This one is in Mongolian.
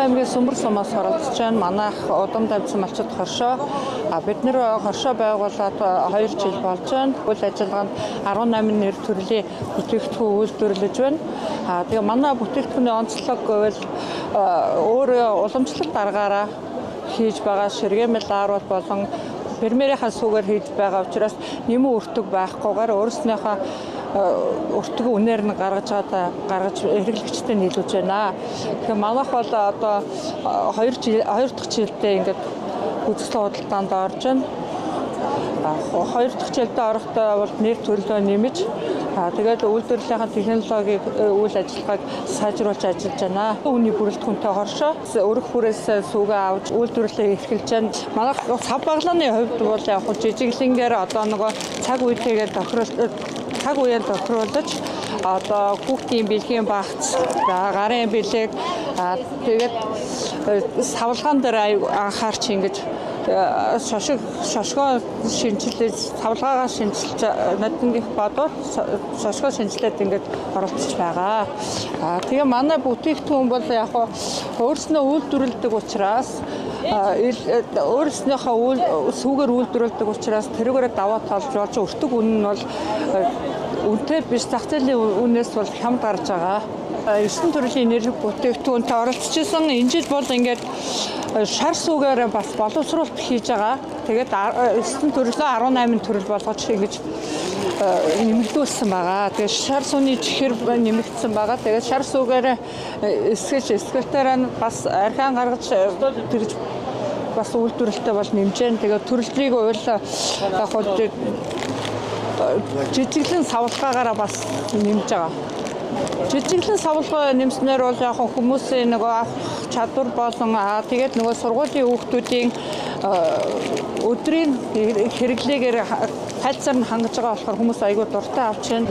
аймгийн Сүмбэр сумаас оролцож байна. Манайх удам давсан малчид хоршоо. Бид нэр хоршоо байгуулад 2 жил болж байна. Үйл ажиллагаанд 18 нэр төрлийн бүтээгдэхүүн үйлдвэрлэж байна. Тэгээ манай бүтээгдэхүүний онцлог гэвэл өөрөө уламжлалт аргаараа хийж байгаа ширгэмэл ааруул болон фермерийнхаа сүүгээр хийж байгаа учраас нэмэн өртөг байхгүйгээр өөрснийхөө өртгөө үнээр нь гаргаж хэрэглэгчтэй нийлүүлж байна. Тэгэхээр манайх бол одоо 2 дахь жилдээ ингээд үзэсгэлэн худалдаанд орж байна. 2 дахь жилдээ орохдоо бол нэр төлөө нэмэж тэгээд үйлдвэрлэлийн технологиг үйл ажиллагааг сайжруулж ажиллаж байна. Үүний бүрэлдэхүүнтэй хоршоо өрөх хүрээс сүүгээ авч үйлдвэрлэлээ эрхэлж байна. Манайх цав баглааны хувьд бол яг жижиглэнгээр одоо нөгөө цаг үетэйгээр цаг үеэр тохируулж одоо хүүхдийн бэлгийн багц, гарын бэлэг тэгээд савлгаан дээр анхаарч ингэж шошгоо шинжилж савлгаагаа шинжилж нодных бодвол шошгоо шинжилээд ингэж оролцож байгаа. Тэгээ манай бүтээгдэхүүн бол яг өөрснөө үйлдвэрлэдэг учраас өөрснийхөө сүүгээр үйлдвэрлэдэг учраас тэрүүгээр даваа тоолж болж өртөг үн нь бол үнэтэй биш, зах зээлийн үнээс бол хямд гарч байгаа. 9 төрлийн энерги бүтээгдэхүүнтэй оролцож исэн. Энэ жил бол ингээд шар сүүгээр бас боловсруулалт хийж байгаа. Тэгээд 9 төрлөө 18 төрөл болгож ингэж нэмэгдүүлсэн байгаа. Тэгээд шар сууны чихэр нэмэгдсэн байгаа. Тэгээд шар сүүгээр эсгэлтээр нь бас архиан гаргаж тэгж бас үйлдвэрлэлтэй бол нэмжээ. Тэгээд төрөлдрийг уул яг жижиглэн савлгаагаараа бас нэмж байгаа. Жижиглэн савлгаа нэмснээр бол яг хүмүүсийн нөгөө авах чадвар болон тэгээд нөгөө сургуулийн хүүхдүүдийн өдрийн хэрэглээгээр тайлцаар нь хангаж байгаа болохоор хүмүүс аягүй дуртай авч байна.